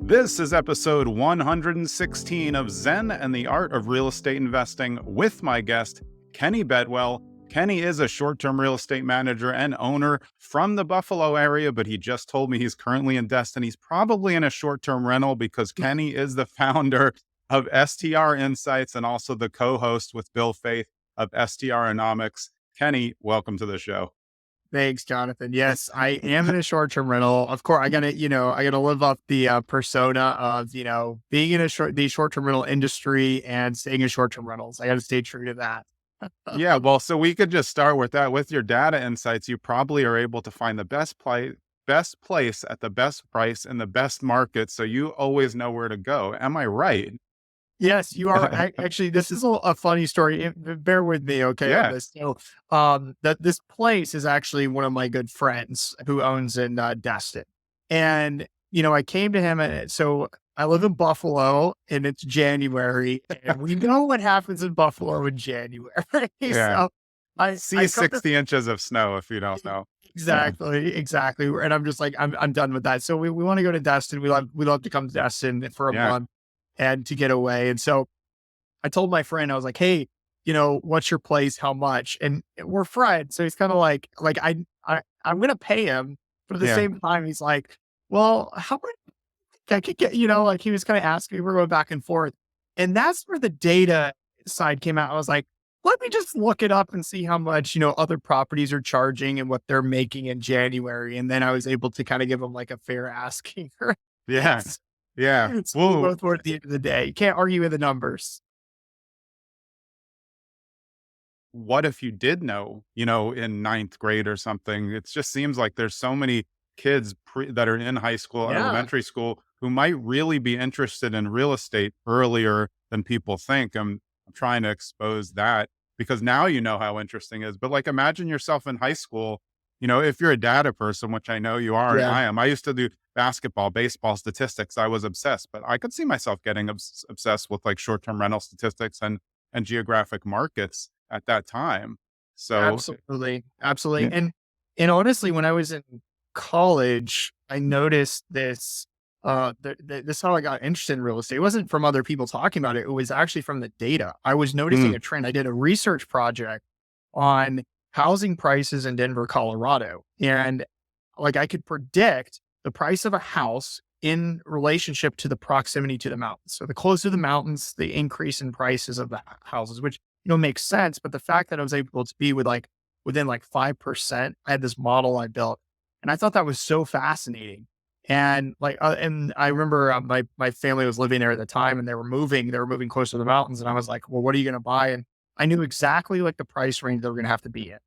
This is episode 116 of Zen and the Art of Real Estate Investing with my guest, Kenny Bedwell. Kenny is a short-term real estate manager and owner from the Buffalo area, but he just told me he's currently in Destin. He's probably in a short-term rental because Kenny is the founder of STR Insights and also the co-host with Bill Faith of STRonomics. Kenny, welcome to the show. Thanks, Jonathan. Yes, I am in a short-term rental. Of course, I gotta live up the persona of, being in the short-term rental industry and staying in short-term rentals. I got to stay true to that. Yeah, well, so we could just start with that. With your data insights, you probably are able to find the best place at the best price in the best market. So you always know where to go. Am I right? Yes, you are. Actually, this is a funny story. Bear with me, okay, on Yeah. this. So, that this place is actually one of my good friends who owns in Destin, and I came to him, and so I live in Buffalo, and it's January, and we know what happens in Buffalo in January. Yeah. So, I See come to 60 inches of snow if you don't know. exactly, and I'm just like I'm done with that. So we want to go to Destin. We love to come to Destin for a Yeah. month and to get away. And so I told my friend, I was like, hey, what's your place? How much? And we're friends. So he's kind of I'm going to pay him, but at the Yeah. same time, he's like, well, how much I could get, like he was kind of asking, we were going back and forth. And that's where the data side came out. I was like, let me just look it up and see how much, other properties are charging and what they're making in January. And then I was able to kind of give him like a fair asking. Yeah. Yeah. So we Whoa. both were at the end of the day. You can't argue with the numbers. What if you did know, in ninth grade or something? It just seems like there's so many kids that are in high school, Yeah. elementary school, who might really be interested in real estate earlier than people think. I'm trying to expose that because now you know how interesting it is. But like, imagine yourself in high school, if you're a data person, which I know you are, and Yeah. I am. I used to do basketball, baseball statistics. I was obsessed, but I could see myself getting obsessed with like short-term rental statistics and geographic markets at that time. So Absolutely. yeah. And honestly, when I was in college, I noticed this, this is how I got interested in real estate. It wasn't from other people talking about it. It was actually from the data. I was noticing a trend. I did a research project on housing prices in Denver, Colorado. And like I could predict the price of a house in relationship to the proximity to the mountains. So the closer to the mountains, the increase in prices of the houses, which makes sense. But the fact that I was able to be within like 5%, I had this model I built, and I thought that was so fascinating. And and I remember my family was living there at the time, and they were moving closer to the mountains, and I was like, well, what are you going to buy? And I knew exactly like the price range they were going to have to be in.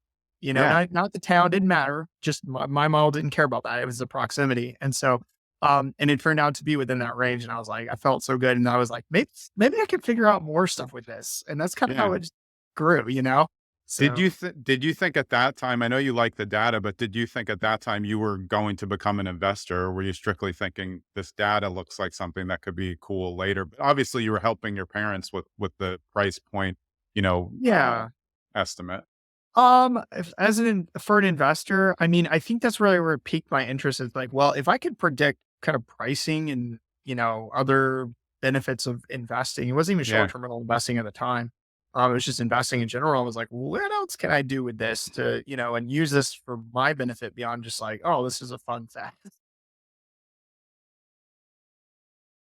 Yeah. Not the town, didn't matter. Just my model didn't care about that. It was the proximity, and so. And it turned out to be within that range. And I was like, I felt so good. And I was like, maybe I could figure out more stuff with this. And that's kind of how it grew, So Did you think at that time, I know you like the data, but did you think at that time you were going to become an investor, or were you strictly thinking this data looks like something that could be cool later? But obviously you were helping your parents with the price point, yeah. estimate. For an investor, I mean, I think that's really where it piqued my interest. Is like, well, if I could predict kind of pricing and, other benefits of investing, it wasn't even Yeah. short-term rental investing at the time. It was just investing in general. I was like, what else can I do with this to, and use this for my benefit beyond just like, oh, this is a fun fact.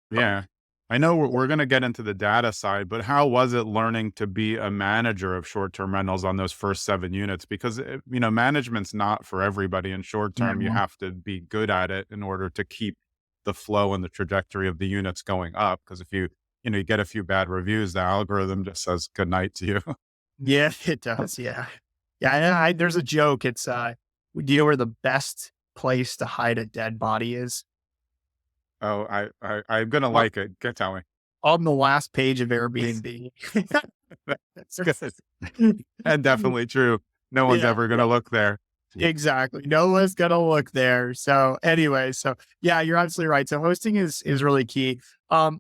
Yeah. I know we're going to get into the data side, but how was it learning to be a manager of short-term rentals on those first 7 units? Because, management's not for everybody in short term. You Yeah. have to be good at it in order to keep the flow and the trajectory of the units going up. Because if you get a few bad reviews, the algorithm just says good night to you. Yeah, it does. Yeah. Yeah. There's a joke. It's, do you know where the best place to hide a dead body is? Oh, I'm going to like it. Tell me. On the last page of Airbnb. That's good. And definitely true. No one's Yeah, ever going to look there. exactly. No one's gonna look there. So anyway, yeah, you're absolutely right. So hosting is really key.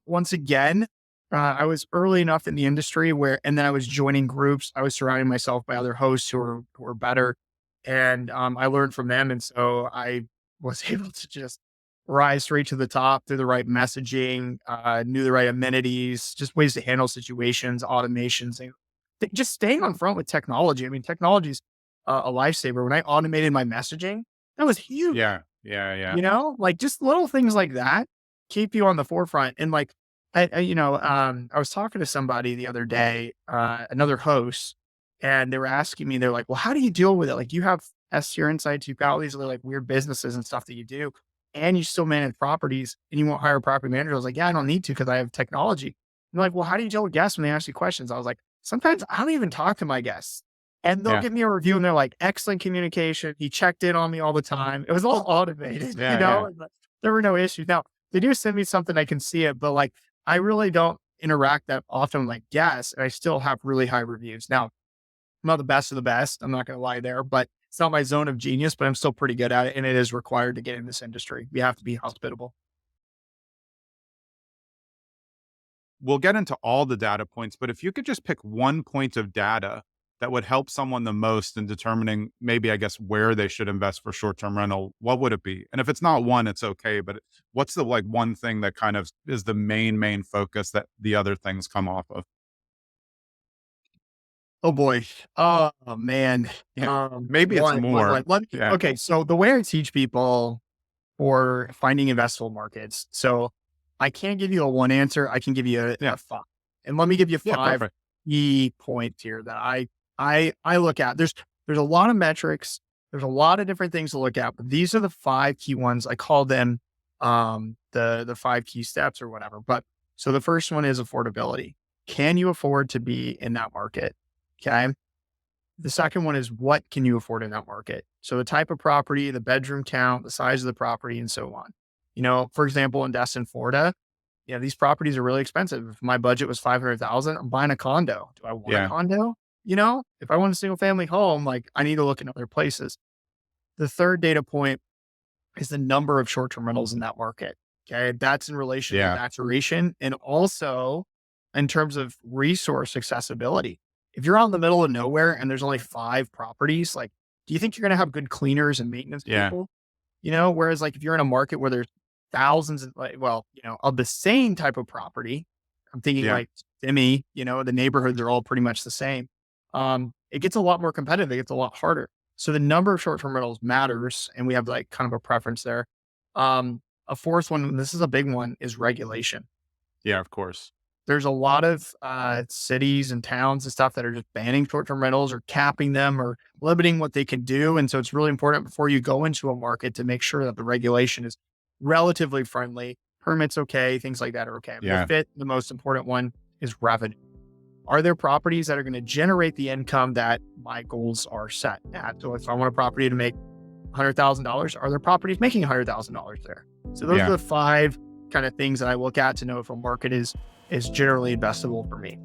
Once again, I was early enough in the industry and then I was joining groups. I was surrounding myself by other hosts who were better, and I learned from them. And so I was able to just rise straight to the top through the right messaging, knew the right amenities, just ways to handle situations, automations, and just staying on front with technology. I mean, technology's a lifesaver. When I automated my messaging, that was huge. Yeah. Yeah. Yeah. Like just little things like that keep you on the forefront. And like, I was talking to somebody the other day, another host, and they were asking me, they're like, well, how do you deal with it? Like you have STR Insights, you've got all these other like weird businesses and stuff that you do, and you still manage properties and you won't hire a property manager. I was like, yeah, I don't need to because I have technology. And they're like, well, how do you deal with guests when they ask you questions? I was like, sometimes I don't even talk to my guests. And they'll Yeah. give me a review and they're like, excellent communication. He checked in on me all the time. It was all automated, Yeah. Yeah. and there were no issues. Now, they do send me something I can see it, but like I really don't interact that often with like guests. And I still have really high reviews. Now, I'm not the best of the best. I'm not going to lie there, but it's not my zone of genius, but I'm still pretty good at it. And it is required to get in this industry. You have to be hospitable. We'll get into all the data points, but if you could just pick one point of data that would help someone the most in determining maybe, I guess, where they should invest for short-term rental, what would it be? And if it's not one, it's okay. But what's the like one thing that kind of is the main focus that the other things come off of? Oh boy. Oh man. Yeah. Maybe it's more. Yeah. Okay. So the way I teach people for finding investable markets. So I can't give you a one answer. I can give you Yeah. a five. And let me give you Yeah. five Perfect. key points here that I look at. There's a lot of metrics. There's a lot of different things to look at, but these are the five key ones. I call them the five key steps or whatever. But so the first one is affordability. Can you afford to be in that market? Okay. The second one is what can you afford in that market? So the type of property, the bedroom count, the size of the property, and so on. For example, in Destin, Florida, these properties are really expensive. If my budget was 500,000, I'm buying a condo. Do I want a Yeah. condo? If I want a single family home, like I need to look in other places. The third data point is the number of short-term rentals in that market. Okay. That's in relation to Yeah. maturation and also in terms of resource accessibility. If you're out in the middle of nowhere and there's only 5 properties, like, do you think you're going to have good cleaners and maintenance Yeah. people? Whereas like if you're in a market where there's thousands of of the same type of property, I'm thinking Yeah. like Simi, the neighborhoods are all pretty much the same. It gets a lot more competitive. It gets a lot harder. So the number of short-term rentals matters. And we have like kind of a preference there. A fourth one, and this is a big one, is regulation. Yeah. Of course. There's a lot of cities and towns and stuff that are just banning short-term rentals or capping them or limiting what they can do. And so it's really important before you go into a market to make sure that the regulation is relatively friendly, permits okay, things like that are okay. But Yeah. the fifth, the most important one is revenue. Are there properties that are going to generate the income that my goals are set at? So if I want a property to make $100,000, are there properties making $100,000 there? So those Yeah. are the 5 kind of things that I look at to know if a market is generally investable for me.